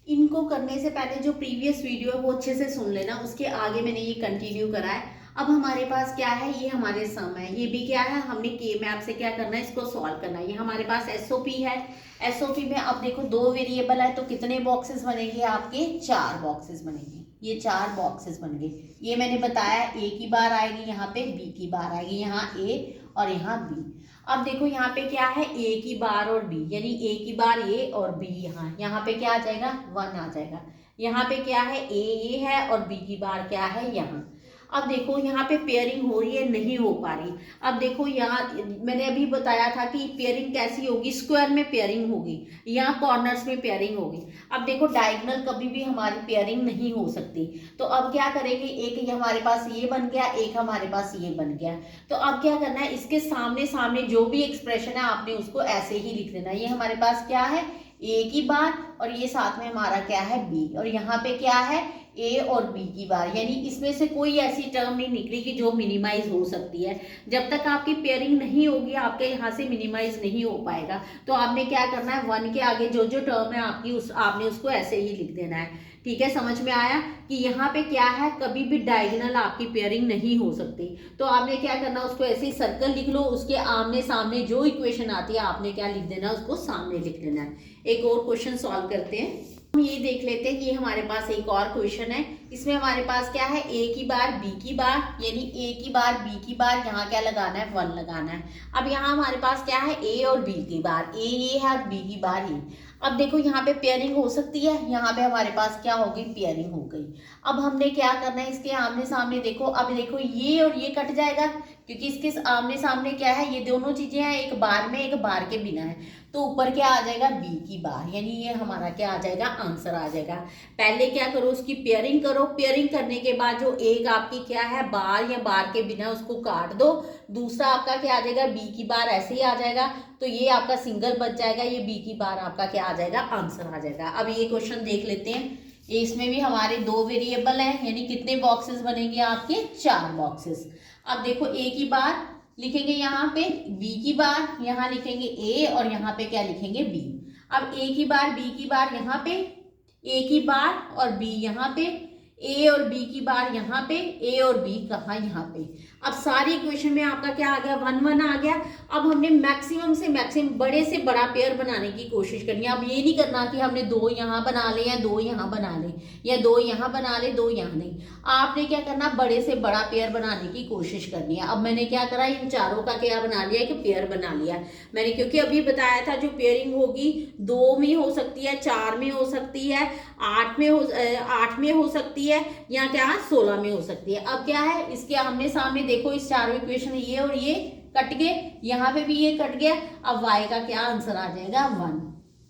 इनको करने से पहले जो प्रीवियस वीडियो है वो अच्छे से सुन लेना, उसके आगे मैंने ये कंटिन्यू करा है। अब हमारे पास क्या है, ये हमारे सम है, ये भी क्या है, हमने के मैप से क्या करना है, इसको सॉल्व करना है। ये हमारे पास एसओपी है। एसओपी में अब देखो दो वेरिएबल है तो कितने बॉक्सेस बनेंगे आपके, 4 बॉक्सेस बनेंगे। ये 4 बॉक्सेस बन गए। ये मैंने बताया ए की बार आएगी यहाँ पे, बी की बार आएगी, यहाँ ए और यहाँ बी। अब देखो यहाँ पे क्या है, ए की बार और बी, यानी ए की बार ए और बी यहाँ पे क्या आ जाएगा, 1 आ जाएगा। यहाँ पे क्या है, ए है और बी की बार क्या है यहाँ। अब देखो यहाँ पे पेयरिंग हो रही है, नहीं हो पा रही। अब देखो यहाँ मैंने अभी बताया था कि पेयरिंग कैसी होगी, स्क्वायर में पेयरिंग होगी, यहाँ कॉर्नर्स में पेयरिंग होगी। अब देखो डायगोनल कभी भी हमारी पेयरिंग नहीं हो सकती, तो अब क्या करेंगे, एक हमारे पास ये बन गया, एक हमारे पास ये बन गया। तो अब क्या करना है, इसके सामने सामने जो भी एक्सप्रेशन है आपने उसको ऐसे ही लिख देना। ये हमारे पास क्या है, ए की बार और ये साथ में हमारा क्या है, बी, और यहाँ पे क्या है, ए और बी की बार, यानी इसमें से कोई ऐसी टर्म नहीं निकली कि जो मिनिमाइज हो सकती है। जब तक आपकी पेयरिंग नहीं होगी आपके यहाँ से मिनिमाइज नहीं हो पाएगा। तो आपने क्या करना है, 1 के आगे जो जो टर्म है आपकी आपने उसको ऐसे ही लिख देना है। ठीक है, समझ में आया कि यहाँ पे क्या है, कभी भी डायगोनल आपकी पेयरिंग नहीं हो सकती। तो आपने क्या करना, उसको ऐसे ही सर्कल लिख लो, उसके आमने सामने जो इक्वेशन आती है आपने क्या लिख देना, उसको सामने लिख देना है। एक और क्वेश्चन सॉल्व करते हैं। हम ये देख लेते हैं कि हमारे पास एक और क्वेश्चन है। इसमें हमारे पास क्या है, ए की बार बी की बार, यानी ए की बार बी की बार, यहाँ क्या लगाना है, 1 लगाना है। अब यहाँ हमारे पास क्या है, ए और बी की बार, ए ये है और बी की बार ये। अब देखो यहाँ पे पेयरिंग हो सकती है, यहाँ पे हमारे पास क्या हो गई, पेयरिंग हो गई। अब हमने क्या करना है, इसके आमने सामने देखो, अब देखो ये और ये कट जाएगा, क्योंकि इसके आमने सामने क्या है, ये दोनों चीजें हैं, एक बार में एक बार के बिना है। तो ऊपर क्या आ जाएगा, बी की बार, यानी ये हमारा क्या आ जाएगा, आंसर आ जाएगा। पहले क्या करो, उसकी पेयरिंग करो, पेयरिंग करने के बाद जो एक आपकी क्या है, बार या बार के बिना, उसको काट दो। दूसरा आपका क्या आ जाएगा, बी की बार ऐसे ही आ जाएगा, तो ये आपका सिंगल बच जाएगा, ये बी की बार आपका क्या आ जाएगा, आंसर आ जाएगा। अब ये क्वेश्चन देख लेते हैं। इसमें भी हमारे 2 वेरिएबल हैं, यानी कितने बॉक्सेस बनेंगे आपके, 4 बॉक्सेस। अब देखो ए की बार लिखेंगे यहाँ पे, बी की बार यहाँ लिखेंगे ए, और यहाँ पे क्या लिखेंगे, बी। अब ए की बार बी की बार यहाँ पे, ए की बार और बी यहाँ पे, ए और बी की बार यहाँ पे, ए और बी कहाँ, यहाँ पे। अब सारी इक्वेशन में आपका क्या आ गया, 1 1 आ गया। अब हमने मैक्सिमम से मैक्सिमम बड़े से बड़ा पेयर बनाने की कोशिश करनी है। अब ये नहीं करना कि हमने 2 यहाँ बना ले या 2 यहाँ बना ले, या 2 यहाँ बना ले 2 यहाँ नहीं। आपने क्या करना, बड़े से बड़ा पेयर बनाने की कोशिश करनी है। अब मैंने क्या करा, इन चारों का क्या बना लिया कि पेयर बना लिया मैंने, क्योंकि अभी बताया था जो पेयरिंग होगी 2 में हो सकती है, 4 में हो सकती है, 8 में हो सकती है, या क्या 16 में हो सकती है। अब क्या है, इसके आमने सामने देखो, इस चारों इक्वेशन ये और ये कट गए, यहाँ पे भी ये कट गया। अब y का क्या आंसर आ जाएगा, 1।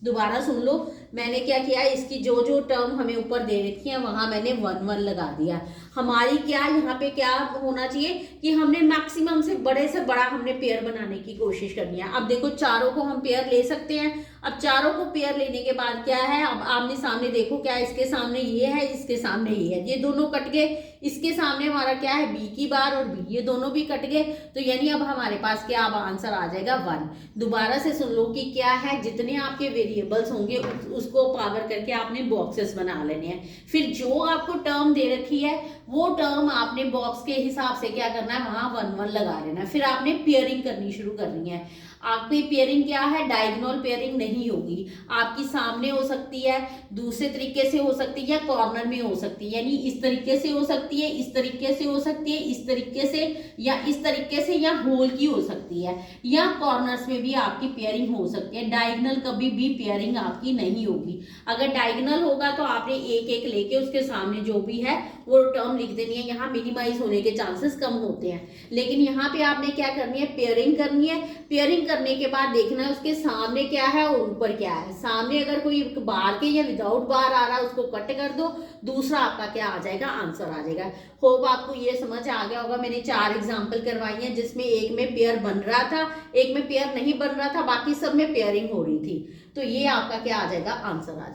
दोबारा सुन लो, मैंने क्या किया, इसकी जो जो टर्म हमें ऊपर दे रखी है वहां मैंने 1 1 लगा दिया। हमारी क्या यहाँ पे क्या होना चाहिए कि हमने मैक्सिमम से बड़े से बड़ा हमने पेयर बनाने की कोशिश करनी है। अब देखो चारों को हम पेयर ले सकते हैं। अब चारों को पेयर लेने के बाद क्या है, अब आमने सामने देखो, क्या इसके सामने ये है, इसके सामने ये है, ये दोनों कट गए। इसके सामने हमारा क्या है, बी की बार और बी, ये दोनों भी कट गए। तो यानी अब हमारे पास क्या, अब आंसर आ जाएगा 1। दोबारा से सुन लो कि क्या है, जितने आपके वेरिएबल्स होंगे उसको पावर करके आपने बॉक्सेस बना लेने हैं। फिर जो आपको टर्म दे रखी है वो टर्म आपने बॉक्स के हिसाब से क्या करना है, वहां 1 1 लगा लेना है। फिर आपने पेयरिंग करनी शुरू करनी है। आपकी पेयरिंग क्या है, डायगोनल पेयरिंग नहीं होगी, आपकी सामने हो सकती है, दूसरे तरीके से हो सकती है, या कॉर्नर में हो सकती है, यानी इस तरीके से हो सकती है, इस तरीके से हो सकती है, इस तरीके से, या इस तरीके से, या होल की हो सकती है, या कॉर्नर्स में भी आपकी पेयरिंग हो सकती है। डायगोनल कभी भी पेयरिंग आपकी नहीं होगी। अगर डायगोनल होगा तो आपने एक एक लेके उसके सामने जो भी है वो टर्म लिख देनी है, यहाँ मिनिमाइज होने के चांसेस कम होते हैं। लेकिन यहाँ पे आपने क्या करनी है, पेयरिंग करनी है। पेयरिंग करने के बाद देखना है उसके सामने क्या है और ऊपर क्या है। सामने अगर कोई बार के या विदाउट बार आ रहा है उसको कट कर दो, दूसरा आपका क्या आ जाएगा, आंसर आ जाएगा। होप आपको ये समझ आ गया होगा। मैंने 4 एग्जाम्पल करवाई हैं, जिसमें एक में पेयर बन रहा था, एक में पेयर नहीं बन रहा था, बाकी सब में पेयरिंग हो रही थी। तो ये आपका क्या आ जाएगा, आंसर आ जाएगा।